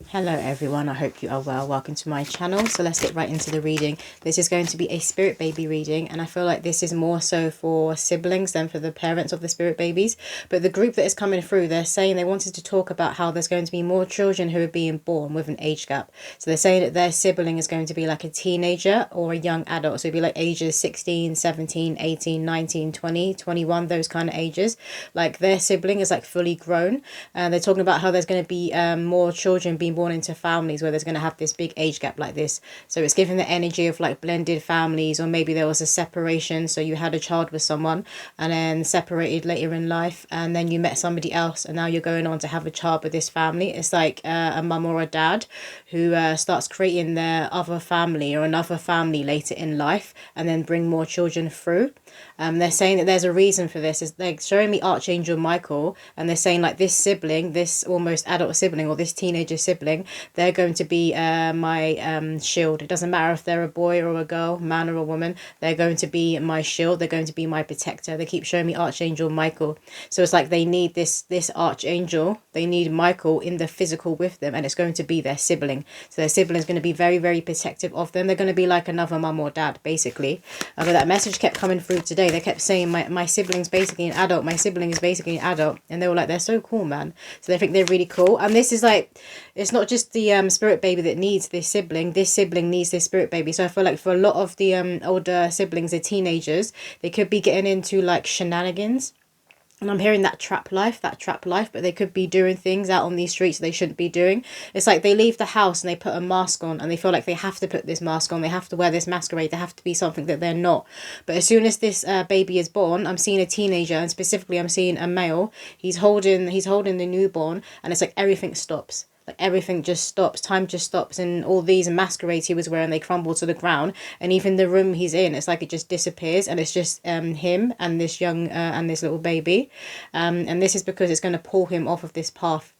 Hello everyone, I hope you are well. Welcome to my channel. So let's get right into the reading. This is going to be a spirit baby reading, and I feel like this is more so for siblings than for the parents of the spirit babies. But the group that is coming through, they're saying they wanted to talk about how there's going to be more children who are being born with an age gap. So they're saying that their sibling is going to be like a teenager or a young adult. So it'd be like ages 16, 17, 18, 19, 20, 21, those kind of ages. Like their sibling is like fully grown. And they're talking about how there's going to be more children being born into families where there's going to have this big age gap like this. So it's giving the energy of like blended families, or maybe there was a separation, so you had a child with someone and then separated later in life, and then you met somebody else and now you're going on to have a child with this family. It's like a mum or a dad who starts creating their other family or another family later in life and then bring more children through. They're saying that there's a reason for this. They're showing me Archangel Michael, and they're saying like this sibling, this almost adult sibling or this teenager sibling, they're going to be my shield. It doesn't matter if they're a boy or a girl, man or a woman. They're going to be my shield. They're going to be my protector. They keep showing me Archangel Michael. So it's like they need this Archangel. They need Michael in the physical with them, and it's going to be their sibling. So their sibling is going to be very, very protective of them. They're going to be like another mum or dad, basically. But that message kept coming through today. They kept saying my sibling's basically an adult. My sibling is basically an adult. And they were like, they're so cool, man. So they think they're really cool. And this is like, it's not just the spirit baby that needs this sibling. This sibling needs this spirit baby. So I feel like for a lot of the older siblings, the teenagers, they could be getting into like shenanigans. And I'm hearing that trap life, but they could be doing things out on these streets they shouldn't be doing. It's like they leave the house and they put a mask on and they feel like they have to put this mask on. They have to wear this masquerade. They have to be something that they're not. But as soon as this baby is born, I'm seeing a teenager, and specifically I'm seeing a male. He's holding the newborn, and it's like everything stops. Like everything just stops, time just stops, and all these masquerades he was wearing, they crumble to the ground, and even the room he's in, it's like it just disappears, and it's just him and this young and this little baby, and this is because it's going to pull him off of this path.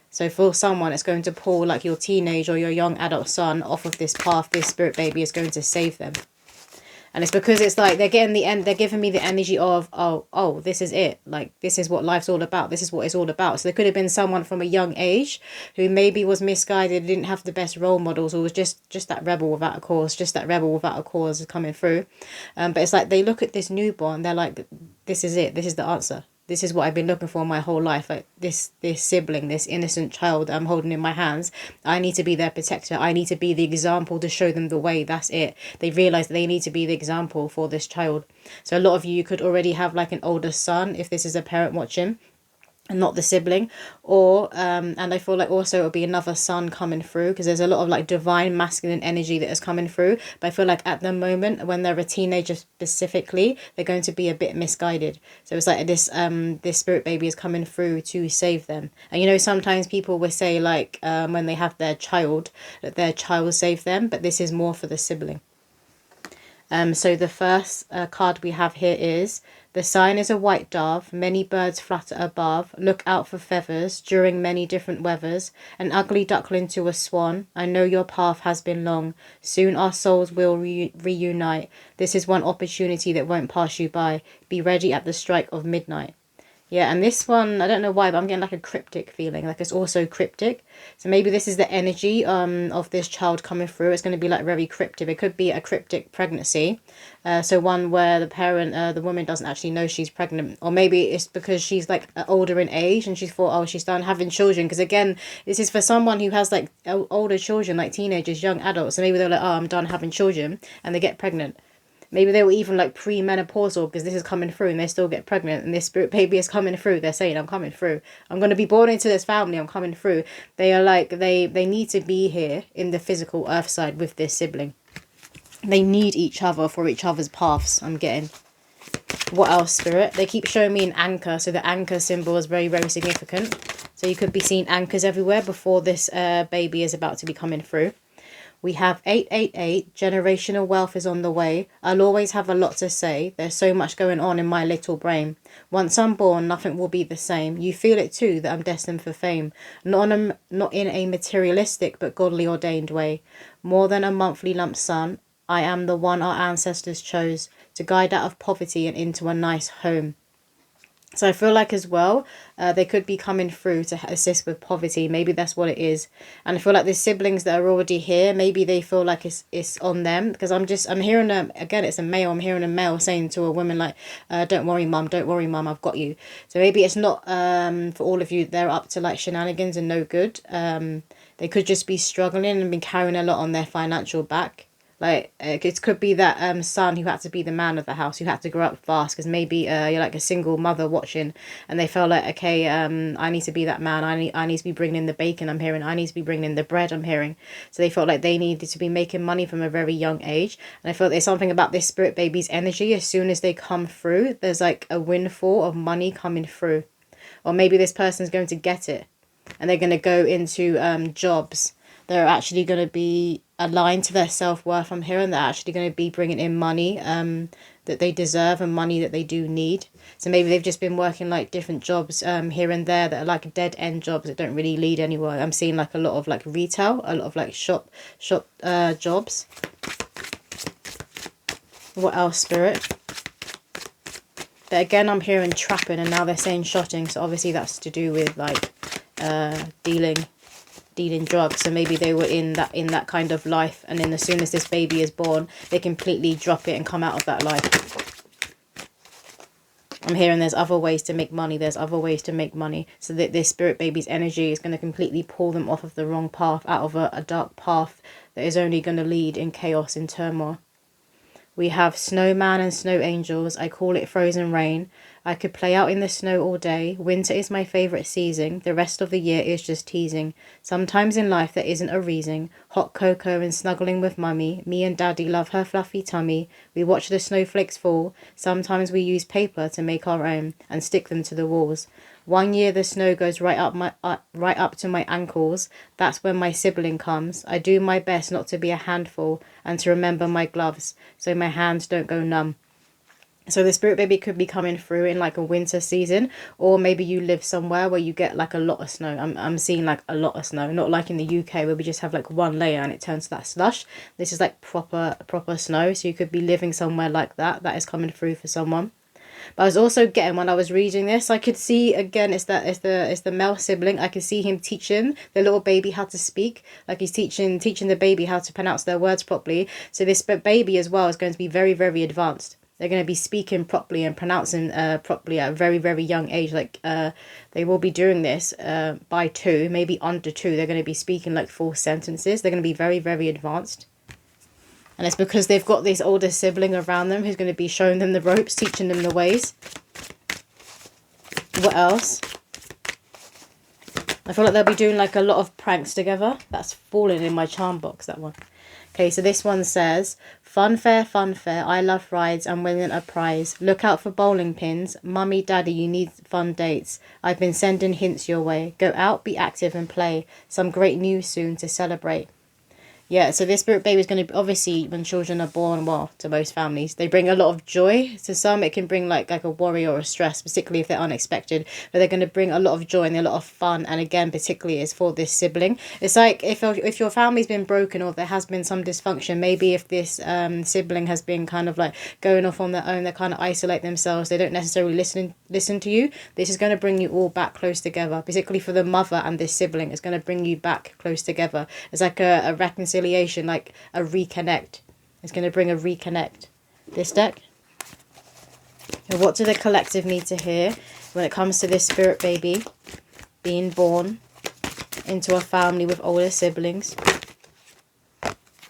So for someone, it's going to pull like your teenage or your young adult son off of this path. This spirit baby is going to save them. And it's because it's like they're giving me the energy of, oh, this is it. Like, this is what life's all about. This is what it's all about. So there could have been someone from a young age who maybe was misguided, didn't have the best role models, or was just that rebel without a cause, is coming through. But it's like they look at this newborn, they're like, this is it. This is the answer. This is what I've been looking for my whole life. Like this sibling, this innocent child that I'm holding in my hands. I need to be their protector. I need to be the example to show them the way. That's it. They realize that they need to be the example for this child. So a lot of you could already have like an older son if this is a parent watching, and not the sibling, or and I feel like also it'll be another son coming through, because there's a lot of like divine masculine energy that is coming through. But I feel like at the moment when they're a teenager specifically, they're going to be a bit misguided. So it's like this spirit baby is coming through to save them. And you know, sometimes people will say like when they have their child, that their child saved them, but this is more for the sibling. So the first card we have here is, the sign is a white dove, many birds flutter above, look out for feathers during many different weathers, an ugly duckling to a swan, I know your path has been long, soon our souls will reunite, this is one opportunity that won't pass you by, be ready at the strike of midnight. Yeah, and this one, I don't know why, but I'm getting like a cryptic feeling, like it's also cryptic. So maybe this is the energy of this child coming through. It's going to be like very cryptic. It could be a cryptic pregnancy. So one where the parent, the woman doesn't actually know she's pregnant. Or maybe it's because she's like older in age and she's thought, oh, she's done having children. Because again, this is for someone who has like older children, like teenagers, young adults. So maybe they're like, oh, I'm done having children, and they get pregnant. Maybe they were even like premenopausal, because this is coming through and they still get pregnant, and this spirit baby is coming through. They're saying, I'm coming through. I'm going to be born into this family. I'm coming through. They are like, they need to be here in the physical earth side with this sibling. They need each other for each other's paths, I'm getting. What else, Spirit? They keep showing me an anchor. So the anchor symbol is very, very significant. So you could be seeing anchors everywhere before this baby is about to be coming through. We have 888, generational wealth is on the way. I'll always have a lot to say. There's so much going on in my little brain. Once I'm born, nothing will be the same. You feel it too, that I'm destined for fame. Not in a materialistic but godly ordained way. More than a monthly lump sum, I am the one our ancestors chose to guide out of poverty and into a nice home. So I feel like as well, they could be coming through to assist with poverty. Maybe that's what it is. And I feel like the siblings that are already here, maybe they feel like it's on them. Because I'm hearing again, it's a male. I'm hearing a male saying to a woman like, don't worry, mum, don't worry, mum, I've got you. So maybe it's not for all of you, they're up to like shenanigans and no good. They could just be struggling and been carrying a lot on their financial back. Like, it could be that son who had to be the man of the house, who had to grow up fast, because maybe you're like a single mother watching, and they felt like, okay, I need to be that man. I need to be bringing in the bacon. I'm hearing. I need to be bringing in the bread. I'm hearing. So they felt like they needed to be making money from a very young age, and I felt there's something about this spirit baby's energy. As soon as they come through, there's like a windfall of money coming through, or maybe this person's going to get it, and they're going to go into jobs. They're actually going to be aligned to their self-worth. I'm hearing they're actually going to be bringing in money that they deserve and money that they do need. So maybe they've just been working like different jobs here and there that are like dead end jobs that don't really lead anywhere. I'm seeing like a lot of like retail, a lot of like shop jobs. What else, Spirit? But again, I'm hearing trapping, and now they're saying shotting. So obviously that's to do with like dealing drugs. So maybe they were in that kind of life, and then as soon as this baby is born, they completely drop it and come out of that life. I'm hearing there's other ways to make money. There's other ways to make money. So that this spirit baby's energy is going to completely pull them off of the wrong path, out of a dark path that is only going to lead in chaos and turmoil. We have snowman and snow angels. I call it frozen rain. I could play out in the snow all day. Winter is my favourite season. The rest of the year is just teasing. Sometimes in life there isn't a reason. Hot cocoa and snuggling with mummy. Me and daddy love her fluffy tummy. We watch the snowflakes fall. Sometimes we use paper to make our own and stick them to the walls. One year the snow goes right up to my ankles. That's when my sibling comes. I do my best not to be a handful and to remember my gloves so my hands don't go numb. So the spirit baby could be coming through in like a winter season, or maybe you live somewhere where you get like a lot of snow. I'm seeing like a lot of snow, not like in the UK where we just have like one layer and it turns to that slush. This is like proper snow. So you could be living somewhere like that. That is coming through for someone. But I was also getting, when I was reading this, I could see again, it's the male sibling. I could see him teaching the little baby how to speak, like he's teaching the baby how to pronounce their words properly. So this baby as well is going to be very, very advanced. They're going to be speaking properly and pronouncing properly at a very, very young age. Like they will be doing this by 2, maybe under 2. They're going to be speaking like full sentences. They're going to be very, very advanced. And it's because they've got this older sibling around them who's going to be showing them the ropes, teaching them the ways. What else? I feel like they'll be doing like a lot of pranks together. That's fallen in my charm box, that one. Okay, so this one says, fun fair, I love rides, I'm winning a prize. Look out for bowling pins. Mummy, daddy, you need fun dates. I've been sending hints your way. Go out, be active and play. Some great news soon to celebrate. Yeah, so this spirit baby is going to, obviously, when children are born, well, to most families, they bring a lot of joy. To some, it can bring like a worry or a stress, particularly if they're unexpected. But they're going to bring a lot of joy and a lot of fun. And again, particularly is for this sibling. It's like if your family's been broken or there has been some dysfunction, maybe if this sibling has been kind of like going off on their own, they kind of isolate themselves, they don't necessarily listen to you. This is going to bring you all back close together, particularly for the mother and this sibling. It's going to bring you back close together. It's like a reconciliation, like a reconnect. It's going to bring a reconnect. This deck. And what do the collective need to hear when it comes to this spirit baby being born into a family with older siblings?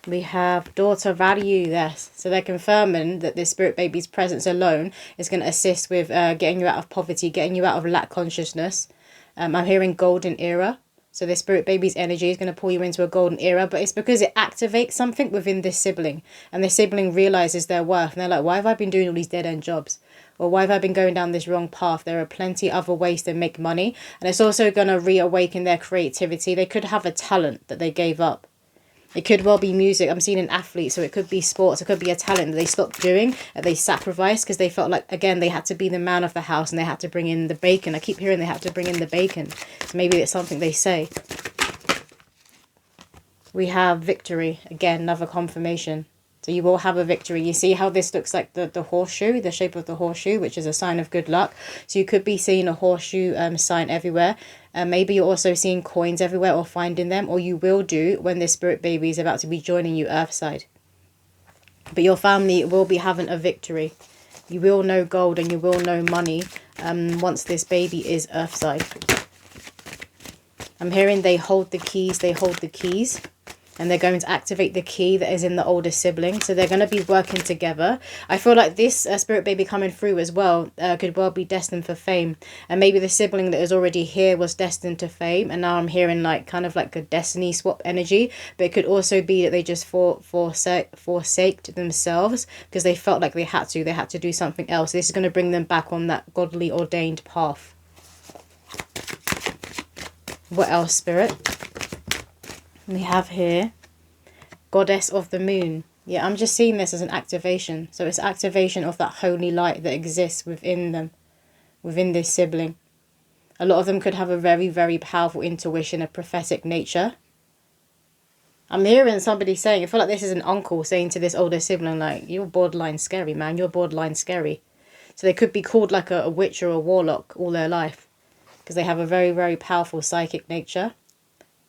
We have daughter value, yes. So they're confirming that this spirit baby's presence alone is going to assist with getting you out of poverty, getting you out of lack consciousness. I'm hearing golden era. So this spirit baby's energy is going to pull you into a golden era, but it's because it activates something within this sibling. And the sibling realizes their worth. And they're like, why have I been doing all these dead-end jobs? Or why have I been going down this wrong path? There are plenty other ways to make money. And it's also going to reawaken their creativity. They could have a talent that they gave up. It could well be music. I'm seeing an athlete, so it could be sports. It could be a talent that they stopped doing, that they sacrificed because they felt like, again, they had to be the man of the house and they had to bring in the bacon. I keep hearing they had to bring in the bacon. So maybe it's something they say. We have victory. Again, another confirmation. So you will have a victory. You see how this looks like the horseshoe, the shape of the horseshoe, which is a sign of good luck. So you could be seeing a horseshoe sign everywhere. Maybe you're also seeing coins everywhere or finding them, or you will do when this spirit baby is about to be joining you earthside. But your family will be having a victory. You will know gold and you will know money once this baby is earthside. I'm hearing they hold the keys, and they're going to activate the key that is in the older sibling. So they're going to be working together. I feel like this spirit baby coming through as well could well be destined for fame. And maybe the sibling that is already here was destined to fame. And now I'm hearing like kind of like a destiny swap energy. But it could also be that they just forsaked themselves because they felt like they had to. They had to do something else. This is going to bring them back on that godly ordained path. What else, Spirit? We have here Goddess of the Moon. Yeah, I'm just seeing this as an activation. So it's activation of that holy light that exists within them, within this sibling. A lot of them could have a very, very powerful intuition, a prophetic nature. I'm hearing somebody saying, I feel like this is an uncle saying to this older sibling, like, you're borderline scary, man. You're borderline scary. So they could be called like a witch or a warlock all their life because they have a very, very powerful psychic nature.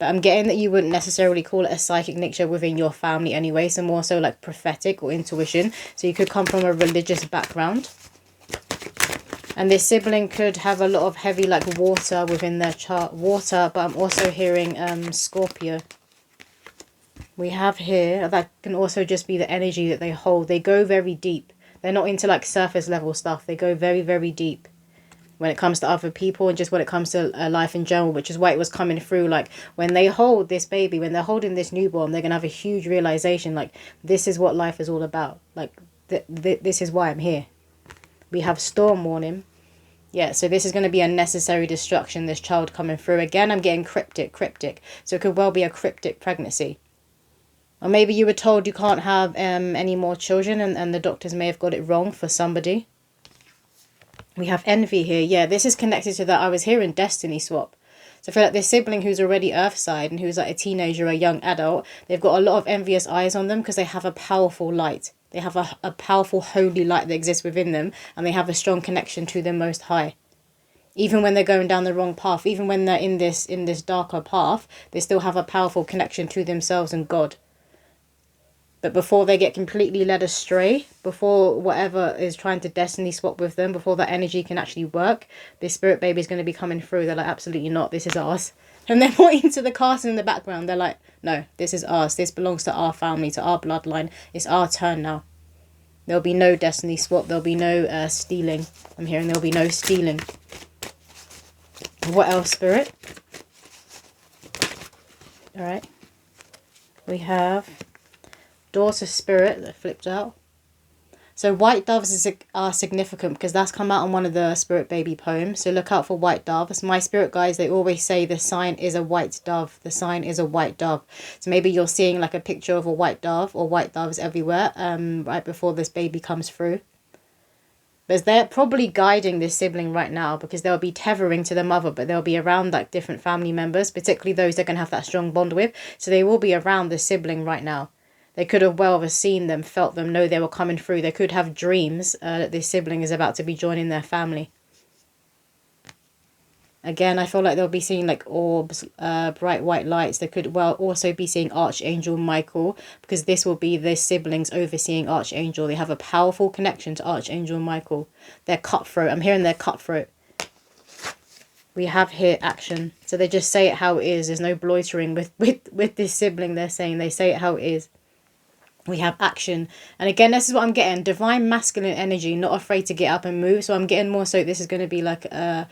But I'm getting that you wouldn't necessarily call it a psychic nature within your family anyway. So more so like prophetic or intuition. So you could come from a religious background. And this sibling could have a lot of heavy like water within their chart. Water, but I'm also hearing Scorpio. We have here, that can also just be the energy that they hold. They go very deep. They're not into like surface level stuff. They go very, very deep when it comes to other people and just when it comes to life in general, which is why it was coming through. Like when they hold this baby, when they're holding this newborn, they're going to have a huge realization, like this is what life is all about. Like this is why I'm here. We have storm warning. Yeah, so this is going to be a necessary destruction, this child coming through. Again, I'm getting cryptic. So it could well be a cryptic pregnancy. Or maybe you were told you can't have any more children and the doctors may have got it wrong for somebody. We have envy here. Yeah, this is connected to that. I was hearing destiny swap. So I feel like this sibling who's already earthside and who's like a teenager or a young adult, they've got a lot of envious eyes on them because they have a powerful light. They have a powerful holy light that exists within them and they have a strong connection to the Most High. Even when they're going down the wrong path, even when they're in this darker path, they still have a powerful connection to themselves and God. But before they get completely led astray, before whatever is trying to destiny swap with them, before that energy can actually work, this spirit baby is going to be coming through. They're like, absolutely not, this is ours. And they're pointing to the castle in the background. They're like, no, this is ours. This belongs to our family, to our bloodline. It's our turn now. There'll be no destiny swap. There'll be no stealing. I'm hearing there'll be no stealing. What else, Spirit? All right. We have Daughter Spirit that flipped out. So white doves are significant because that's come out on one of the spirit baby poems. So look out for white doves. My spirit guides, they always say the sign is a white dove. The sign is a white dove. So maybe you're seeing like a picture of a white dove or white doves everywhere right before this baby comes through. But they're probably guiding this sibling right now because they'll be tethering to the mother, but they'll be around like different family members, particularly those they're going to have that strong bond with. So they will be around the sibling right now. They could have well have seen them, felt them, know they were coming through. They could have dreams that this sibling is about to be joining their family. Again, I feel like they'll be seeing like orbs, bright white lights. They could well also be seeing Archangel Michael because this will be their siblings overseeing Archangel. They have a powerful connection to Archangel Michael. They're cutthroat. I'm hearing they're cutthroat. We have here action. So they just say it how it is. There's no bloitering with this sibling. They're saying they say it how it is. We have action. And again, this is what I'm getting. Divine masculine energy, not afraid to get up and move. So I'm getting more so this is going to be like the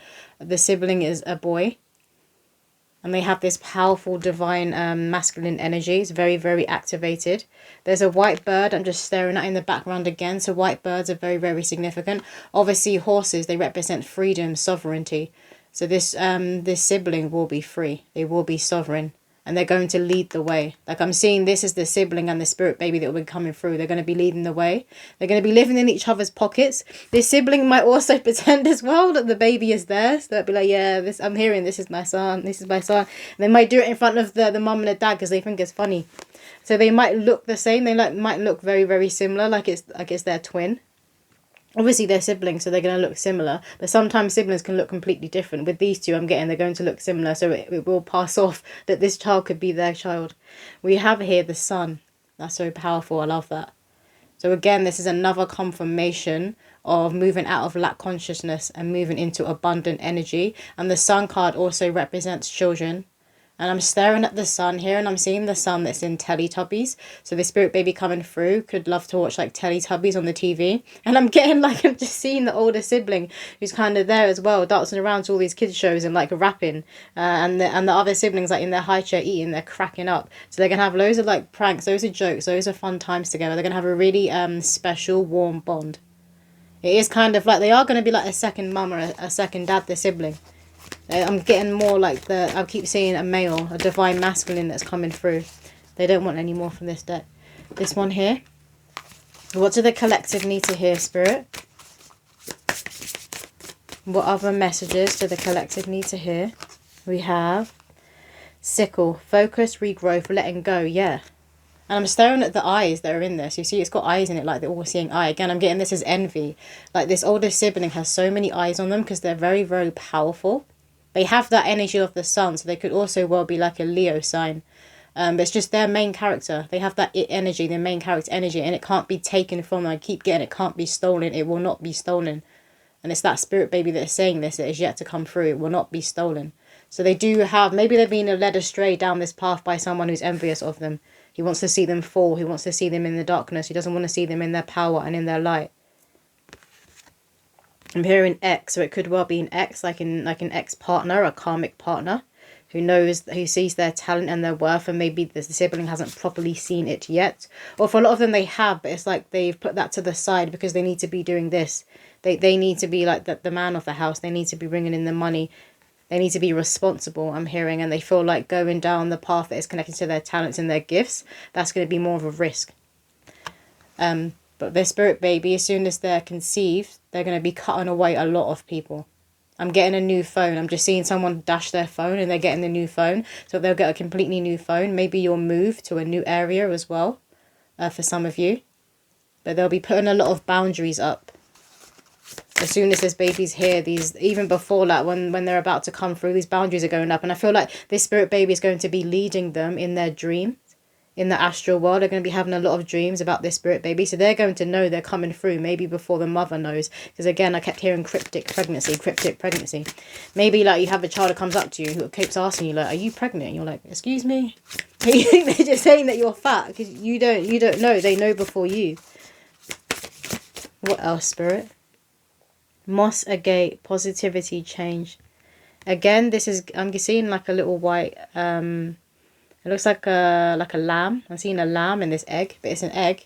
sibling is a boy. And they have this powerful divine masculine energy. It's very, very activated. There's a white bird. I'm just staring at in the background again. So white birds are very, very significant. Obviously horses, they represent freedom, sovereignty. So this sibling will be free. They will be sovereign. and they're going to lead the way. Like I'm seeing this is the sibling and the spirit baby that will be coming through. They're going to be leading the way. They're going to be living in each other's pockets. This sibling might also pretend as well that the baby is theirs. They'll be like, yeah, this I'm hearing, this is my son, this is my son. And they might do it in front of the mum and the dad because they think it's funny. So they might look the same. They might look very, very similar, like it's their twin. Obviously, they're siblings, so they're going to look similar. But sometimes siblings can look completely different. With these two, I'm getting they're going to look similar. So it will pass off that this child could be their child. We have here the sun. That's so powerful. I love that. So again, this is another confirmation of moving out of lack consciousness and moving into abundant energy. And the sun card also represents children. And I'm staring at the sun here and I'm seeing the sun that's in Teletubbies. So the spirit baby coming through could love to watch like Teletubbies on the TV. And I'm getting like, I'm just seeing the older sibling who's kind of there as well, dancing around to all these kids shows and like rapping. And the other siblings like in their high chair eating, they're cracking up. So they're going to have loads of like pranks, loads of jokes, loads of fun times together. They're going to have a really special, warm bond. It is kind of like they are going to be like a second mum or a second dad, the sibling. I'm getting more like I keep seeing a male, a divine masculine that's coming through. They don't want any more from this deck. This one here. What do the collective need to hear, Spirit? What other messages do the collective need to hear? We have sickle, focus, regrowth, letting go. Yeah. And I'm staring at the eyes that are in this. You see, it's got eyes in it, like the all-seeing eye. Again, I'm getting this as envy. Like this older sibling has so many eyes on them because they're very, very powerful. They have that energy of the sun, so they could also well be like a Leo sign. But it's just their main character. They have that energy, their main character energy, and it can't be taken from them. I keep getting it can't be stolen. It will not be stolen. And it's that spirit baby that is saying this that is yet to come through. It will not be stolen. So they do have, maybe they've been led astray down this path by someone who's envious of them. He wants to see them fall. He wants to see them in the darkness. He doesn't want to see them in their power and in their light. I'm hearing ex, so it could well be an ex, like an ex-partner, a karmic partner, who sees their talent and their worth, and maybe the sibling hasn't properly seen it yet. Or for a lot of them they have, but it's like they've put that to the side because they need to be doing this. They need to be like the man of the house. They need to be bringing in the money. They need to be responsible, I'm hearing, and they feel like going down the path that is connected to their talents and their gifts, that's going to be more of a risk. But their spirit baby, as soon as they're conceived, they're going to be cutting away a lot of people. I'm getting a new phone. I'm just seeing someone dash their phone and they're getting the new phone. So they'll get a completely new phone. Maybe you'll move to a new area as well, for some of you. But they'll be putting a lot of boundaries up. As soon as this baby's here, even before that, when they're about to come through, these boundaries are going up. And I feel like this spirit baby is going to be leading them in their dream. In the astral world, they're going to be having a lot of dreams about this spirit baby. So they're going to know they're coming through, maybe before the mother knows. Because again, I kept hearing cryptic pregnancy. Maybe like you have a child that comes up to you who keeps asking you like, are you pregnant? And you're like, excuse me? You think they're just saying that you're fat because you don't know. They know before you. What else, Spirit? Moss agate, positivity, change. Again, this is, I'm seeing like a little white, it looks like a lamb. I'm seeing a lamb in this egg, but it's an egg.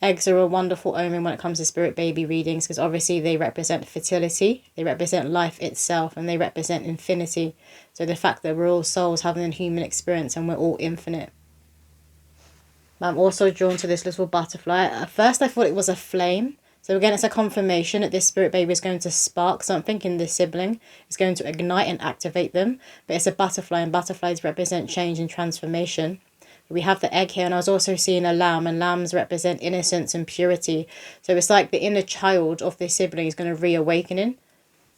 Eggs are a wonderful omen when it comes to spirit baby readings because obviously they represent fertility, they represent life itself, and they represent infinity. So the fact that we're all souls having a human experience and we're all infinite. I'm also drawn to this little butterfly. At first I thought it was a flame. So again, it's a confirmation that this spirit baby is going to spark something in this sibling. It's going to ignite and activate them. But it's a butterfly, and butterflies represent change and transformation. We have the egg here, and I was also seeing a lamb, and lambs represent innocence and purity. So it's like the inner child of this sibling is going to reawakening.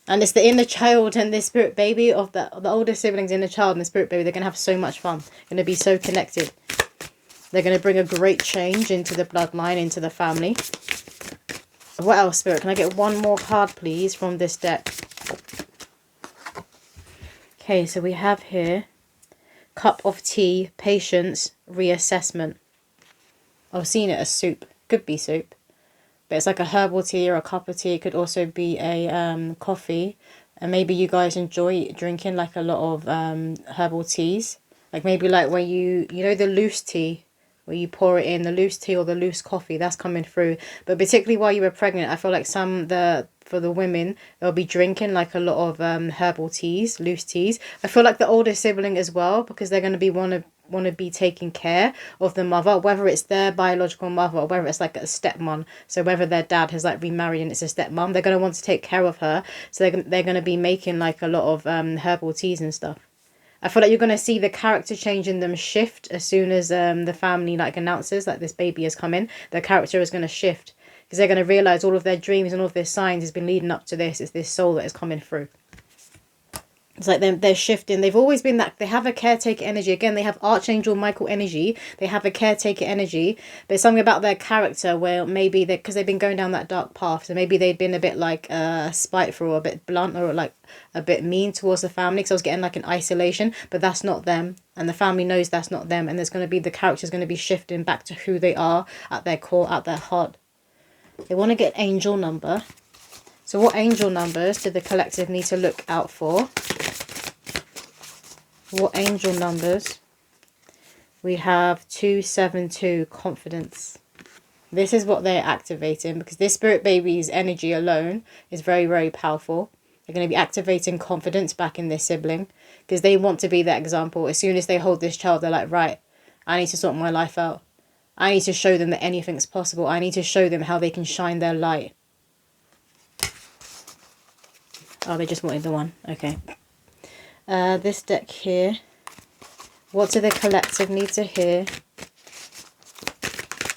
And it's the inner child and the spirit baby of the older siblings, inner child and the spirit baby. They're going to have so much fun. Going to be so connected. They're going to bring a great change into the bloodline, into the family. What else, Spirit? Can I get one more card, please, from this deck? Okay, so we have here cup of tea, patience, reassessment. I've seen it as soup. Could be soup. But it's like a herbal tea or a cup of tea. It could also be a coffee. And maybe you guys enjoy drinking like a lot of herbal teas. Like maybe like when you know the loose tea, where you pour it in, the loose tea or the loose coffee, that's coming through. But particularly while you were pregnant, I feel like the for the women, they'll be drinking like a lot of herbal teas, loose teas. I feel like the older sibling as well, because they're going to be want to be taking care of the mother, whether it's their biological mother or whether it's like a stepmom. So whether their dad has like remarried and it's a stepmom, they're going to want to take care of her. So they're going to be making like a lot of herbal teas and stuff. I feel like you're going to see the character change in them shift as soon as the family like announces like this baby has come in. Their character is going to shift because they're going to realize all of their dreams and all of their signs has been leading up to this. It's this soul that is coming through. It's like they're shifting. They've always been that. They have a caretaker energy. Again, they have Archangel Michael energy. They have a caretaker energy. There's something about their character where maybe because they've been going down that dark path. So maybe they'd been a bit like spiteful or a bit blunt or like a bit mean towards the family. Because I was getting like an isolation. But that's not them. And the family knows that's not them. And there's going to be the character's going to be shifting back to who they are at their core, at their heart. They want to get angel number. So what angel numbers do the collective need to look out for? What angel numbers? We have 272, confidence. This is what they're activating because this spirit baby's energy alone is very, very powerful. They're going to be activating confidence back in their sibling because they want to be that example. As soon as they hold this child, they're like, right, I need to sort my life out. I need to show them that anything's possible. I need to show them how they can shine their light. Oh, they just wanted the one. Okay. This deck here. What do the collective need to hear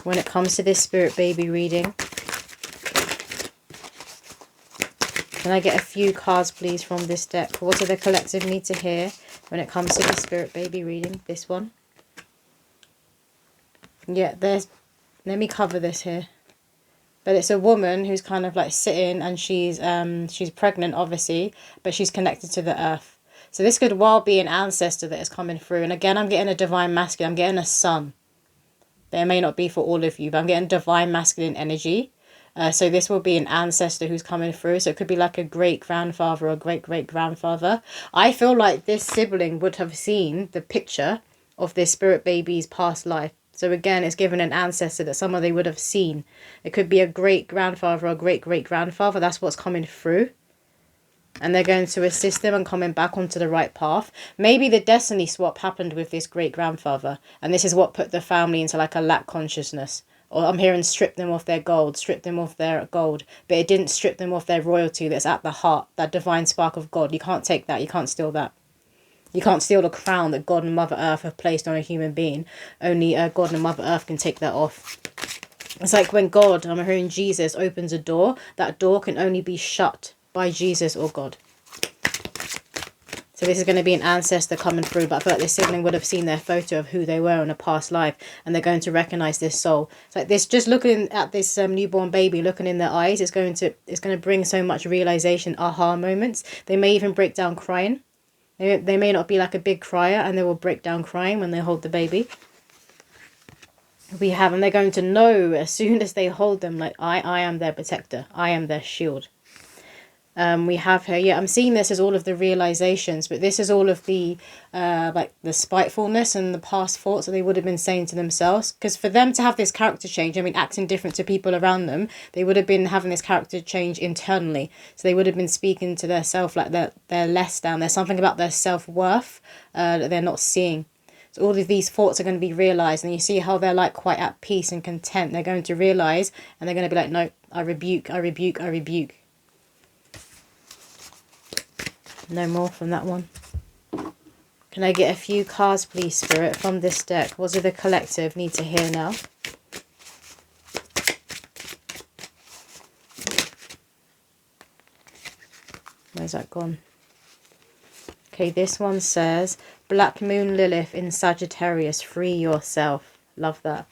when it comes to this spirit baby reading? Can I get a few cards, please, from this deck? What do the collective need to hear when it comes to the spirit baby reading? This one. Yeah, there's... Let me cover this here. But it's a woman who's kind of like sitting and she's pregnant, obviously, but she's connected to the earth. So this could well be an ancestor that is coming through. And again, I'm getting a divine masculine. I'm getting a sun. There may not be for all of you, but I'm getting divine masculine energy. So this will be an ancestor who's coming through. So it could be like a great-grandfather or great-great-grandfather. I feel like this sibling would have seen the picture of this spirit baby's past life. So again, it's given an ancestor that someone they would have seen. It could be a great-grandfather or great-great-grandfather. That's what's coming through. And they're going to assist them and coming back onto the right path. Maybe the destiny swap happened with this great-grandfather. And this is what put the family into like a lack consciousness. Or I'm hearing strip them of their gold, strip them of their gold. But it didn't strip them of their royalty that's at the heart. That divine spark of God. You can't take that. You can't steal that. You can't steal the crown that God and Mother Earth have placed on a human being. Only God and Mother Earth can take that off. It's like when God, I'm hearing Jesus, opens a door. That door can only be shut by Jesus or God. So this is going to be an ancestor coming through, but I feel like this sibling would have seen their photo of who they were in a past life, and they're going to recognize this soul. It's like this, just looking at this newborn baby, looking in their eyes, it's going to bring so much realization, aha moments. They may even break down crying. They may not be like a big crier, and they will break down crying when they hold the baby. And they're going to know as soon as they hold them, like I am their protector, I am their shield. We have her, yeah, I'm seeing this as all of the realizations, but this is all of the like the spitefulness and the past thoughts that they would have been saying to themselves. Because for them to have this character change, I mean, acting different to people around them, they would have been having this character change internally. So they would have been speaking to their self like they're less than. There's something about their self-worth that they're not seeing. So all of these thoughts are going to be realized, and you see how they're like quite at peace and content. They're going to realize, and they're going to be like, no, I rebuke, I rebuke, I rebuke. No more from that one. Can I get a few cards, please, Spirit, from this deck? What do the collective need to hear now? Where's that gone? Okay, this one says, Black Moon Lilith in Sagittarius, free yourself. Love that.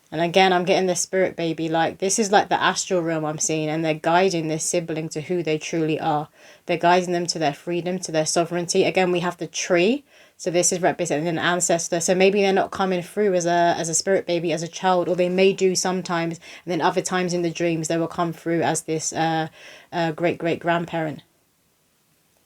And again, I'm getting the spirit baby, like, this is like the astral realm I'm seeing, and they're guiding this sibling to who they truly are. They're guiding them to their freedom, to their sovereignty. Again, we have the tree. So this is representing an ancestor. So maybe they're not coming through as a spirit baby, as a child, or they may do sometimes. And then other times in the dreams, they will come through as this great-great-grandparent.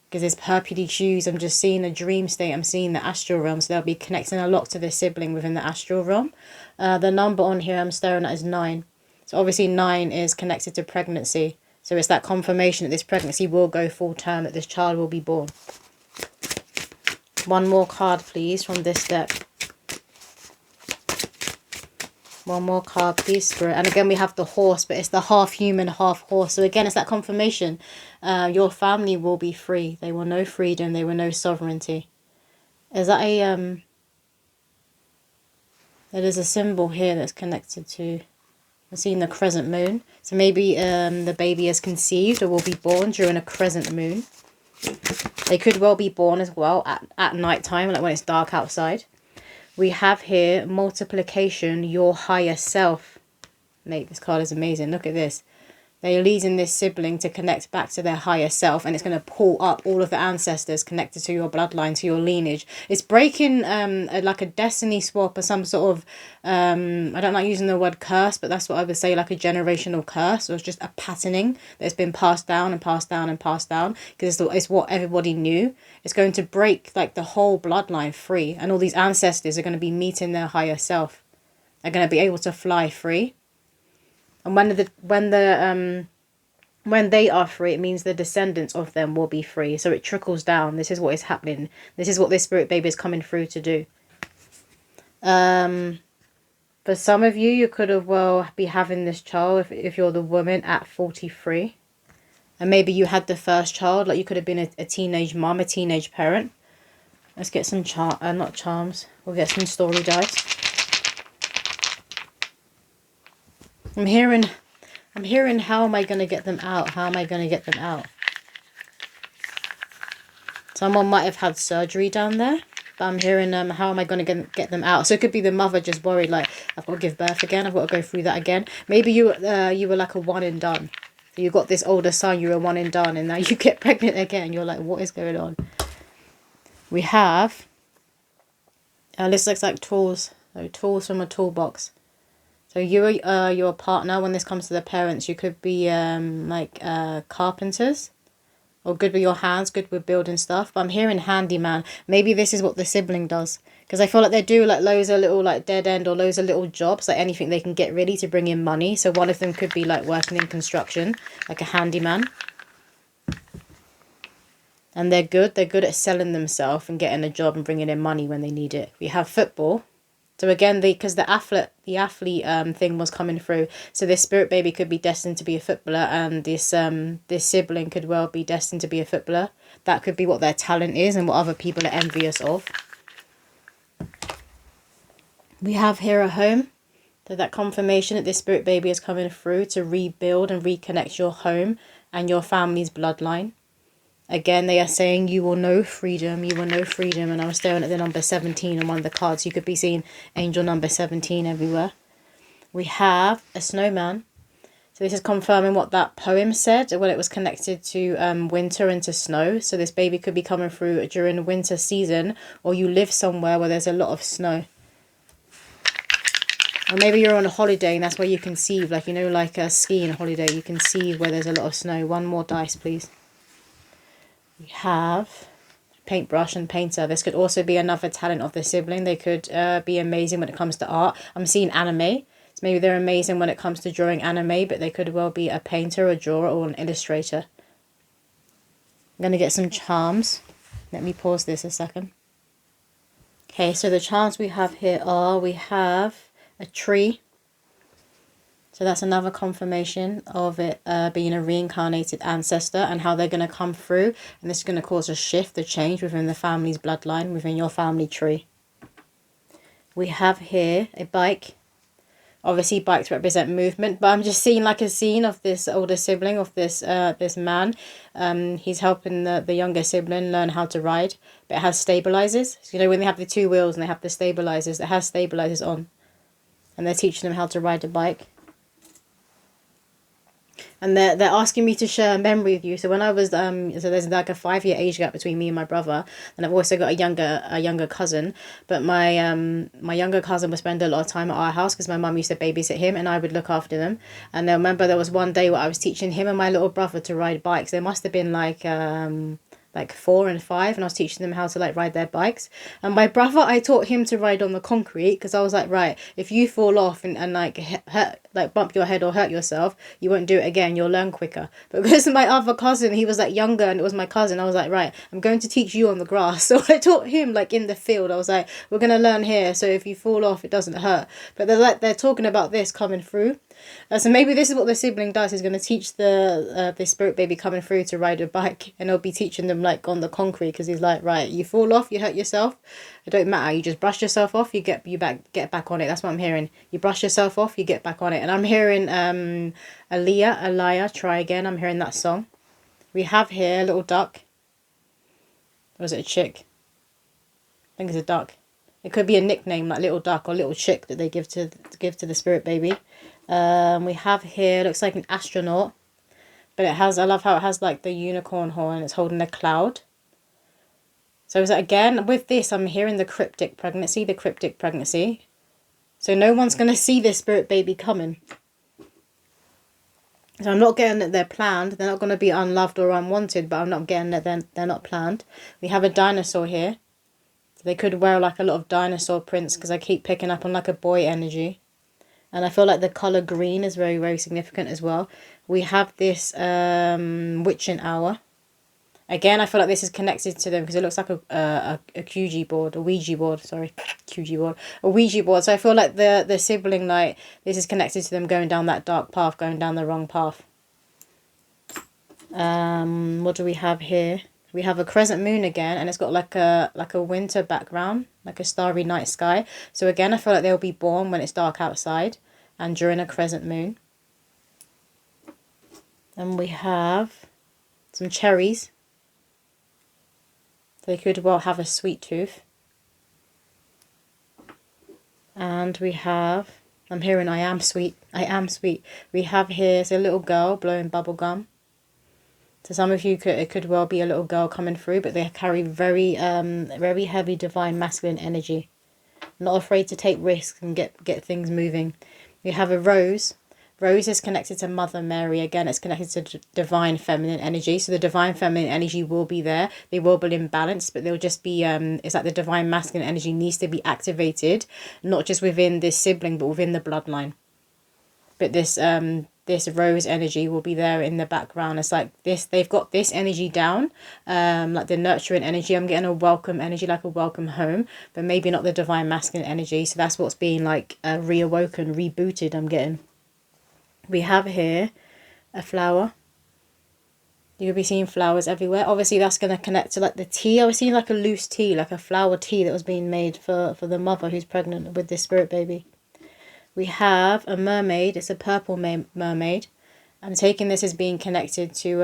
Because there's purpley hues. I'm just seeing a dream state. I'm seeing the astral realm. So they'll be connecting a lot to their sibling within the astral realm. The number on here I'm staring at is 9. So obviously 9 is connected to pregnancy. So it's that confirmation that this pregnancy will go full term, that this child will be born. One more card, please, from this deck. One more card, please, Spirit. And again, we have the horse, but it's the half human, half horse. So again, it's that confirmation. Your family will be free. They will know freedom. They will know sovereignty. Is that a... There is a symbol here that's connected to... I'm seeing the crescent moon. So maybe the baby is conceived or will be born during a crescent moon. They could well be born as well at night time, like when it's dark outside. We have here multiplication, your higher self. Mate, this card is amazing. Look at this. They're leading this sibling to connect back to their higher self, and it's going to pull up all of the ancestors connected to your bloodline, to your lineage. It's breaking like a destiny swap or some sort of, I don't like using the word curse, but that's what I would say, like a generational curse, or it's just a patterning that's been passed down and passed down and passed down, because it's what everybody knew. It's going to break like the whole bloodline free, and all these ancestors are going to be meeting their higher self. They're going to be able to fly free. And when they are free, it means the descendants of them will be free. So it trickles down. This is what is happening. This is what this spirit baby is coming through to do. For some of you, you could have well be having this child if you're the woman at 43. And maybe you had the first child. Like you could have been a teenage mom, a teenage parent. Let's get some not charms. We'll get some story dice. I'm hearing, how am I going to get them out? How am I going to get them out? Someone might have had surgery down there. But I'm hearing, how am I going to get them out? So it could be the mother just worried, like, I've got to give birth again. I've got to go through that again. Maybe you were like a one and done. So you got this older son, you were one and done. And now you get pregnant again. You're like, what is going on? We have, this looks like tools. So tools from a toolbox. So your partner, when this comes to the parents, you could be carpenters, or good with your hands, good with building stuff. But I'm hearing handyman. Maybe this is what the sibling does, because I feel like they do like loads of little like dead end or loads of little jobs, like anything they can get ready to bring in money. So one of them could be like working in construction, like a handyman. And they're good at selling themselves and getting a job and bringing in money when they need it. We have football. So again, because the athlete thing was coming through, so this spirit baby could be destined to be a footballer, and this sibling could well be destined to be a footballer. That could be what their talent is and what other people are envious of. We have here a home. So that confirmation that this spirit baby is coming through to rebuild and reconnect your home and your family's bloodline. Again, they are saying you will know freedom, you will know freedom. And I was staring at the number 17 on one of the cards. You could be seeing angel number 17 everywhere. We have a snowman. So this is confirming what that poem said when it was connected to winter and to snow. So this baby could be coming through during the winter season, or you live somewhere where there's a lot of snow. Or maybe you're on a holiday and that's where you conceive, like, you know, like a skiing holiday. You conceive where there's a lot of snow. One more dice, please. We have paintbrush and painter. This could also be another talent of the sibling. They could be amazing when it comes to art. I'm seeing anime. So maybe they're amazing when it comes to drawing anime, but they could well be a painter, a drawer, or an illustrator. I'm going to get some charms. Let me pause this a second. Okay, so the charms we have here are, we have a tree. So that's another confirmation of it being a reincarnated ancestor and how they're going to come through. And this is going to cause a shift, a change within the family's bloodline, within your family tree. We have here a bike. Obviously, bikes represent movement. But I'm just seeing like a scene of this older sibling, of this man. He's helping the younger sibling learn how to ride. But it has stabilizers. So, you know, when they have the two wheels and they have the stabilizers, it has stabilizers on. And they're teaching them how to ride a bike. And they're asking me to share a memory with you. So when I was so there's like a 5-year age gap between me and my brother, and I've also got a younger cousin. But my younger cousin would spend a lot of time at our house because my mum used to babysit him, and I would look after them. And I remember there was one day where I was teaching him and my little brother to ride bikes. There must have been like like 4 and 5, and I was teaching them how to like ride their bikes. And my brother, I taught him to ride on the concrete, because I was like, right, if you fall off and like hurt, like bump your head or hurt yourself, you won't do it again, you'll learn quicker. But because my other cousin, he was like younger, and it was my cousin, I was like, right, I'm going to teach you on the grass. So I taught him like in the field. I was like, we're gonna learn here, so if you fall off, it doesn't hurt. But they're talking about this coming through. So maybe this is what the sibling does. He's going to teach the spirit baby coming through to ride a bike, and he'll be teaching them like on the concrete, because he's like, right, you fall off, you hurt yourself, it don't matter, you just brush yourself off, you get back on it. That's what I'm hearing. You brush yourself off, you get back on it. And I'm hearing Aliyah, try again. I'm hearing that song. We have here a little duck. Or is it a chick? I think it's a duck. It could be a nickname like Little Duck or Little Chick that they give to the spirit baby. We have here, looks like an astronaut, but it has, I love how it has like the unicorn horn. It's holding a cloud. So is that, again, with this, I'm hearing the cryptic pregnancy. So no one's going to see this spirit baby coming. So I'm not getting that they're planned. They're not going to be unloved or unwanted, but I'm not getting that they're not planned. We have a dinosaur here. So they could wear like a lot of dinosaur prints, because I keep picking up on like a boy energy. And I feel like the colour green is very, very significant as well. We have this witching hour. Again, I feel like this is connected to them, because it looks like a Ouija board. A Ouija board. So I feel like the sibling, like, this is connected to them going down that dark path, going down the wrong path. What do we have here? We have a crescent moon again, and it's got like a winter background, like a starry night sky. So again, I feel like they'll be born when it's dark outside and during a crescent moon. And we have some cherries. They could well have a sweet tooth. And we have, I'm hearing I am sweet. We have here, it's a little girl blowing bubble gum. So some of you, it could well be a little girl coming through, but they carry very very heavy divine masculine energy. Not afraid to take risks and get things moving. We have a rose. Rose is connected to Mother Mary. Again, it's connected to divine feminine energy. So the divine feminine energy will be there. They will be in balance, but they'll just be, it's like the divine masculine energy needs to be activated, not just within this sibling, but within the bloodline. But this rose energy will be there in the background. It's like this, they've got this energy down, like the nurturing energy. I'm getting a welcome energy, like a welcome home, but maybe not the divine masculine energy. So that's what's being like reawoken, rebooted, I'm getting. We have here a flower. You'll be seeing flowers everywhere. Obviously, that's going to connect to like the tea. I was seeing like a loose tea, like a flower tea that was being made for the mother who's pregnant with this spirit baby. We have a mermaid. It's a purple mermaid. I'm taking this as being connected to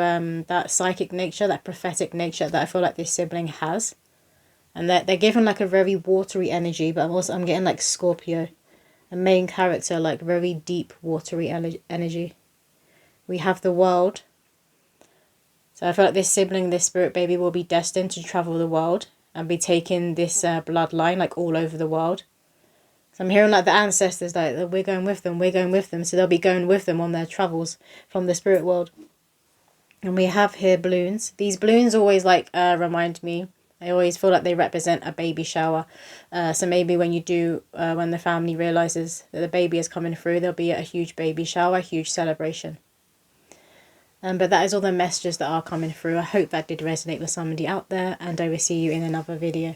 that psychic nature, that prophetic nature that I feel like this sibling has. And they're given like a very watery energy, but I'm getting like Scorpio. A main character, like very deep watery energy. We have the world. So I feel like this sibling, this spirit baby, will be destined to travel the world and be taking this bloodline like all over the world. So I'm hearing like the ancestors, like, we're going with them. So they'll be going with them on their travels from the spirit world. And we have here balloons. These balloons always like remind me, I always feel like they represent a baby shower. So maybe when you do, when the family realises that the baby is coming through, there'll be a huge baby shower, a huge celebration. But that is all the messages that are coming through. I hope that did resonate with somebody out there, and I will see you in another video.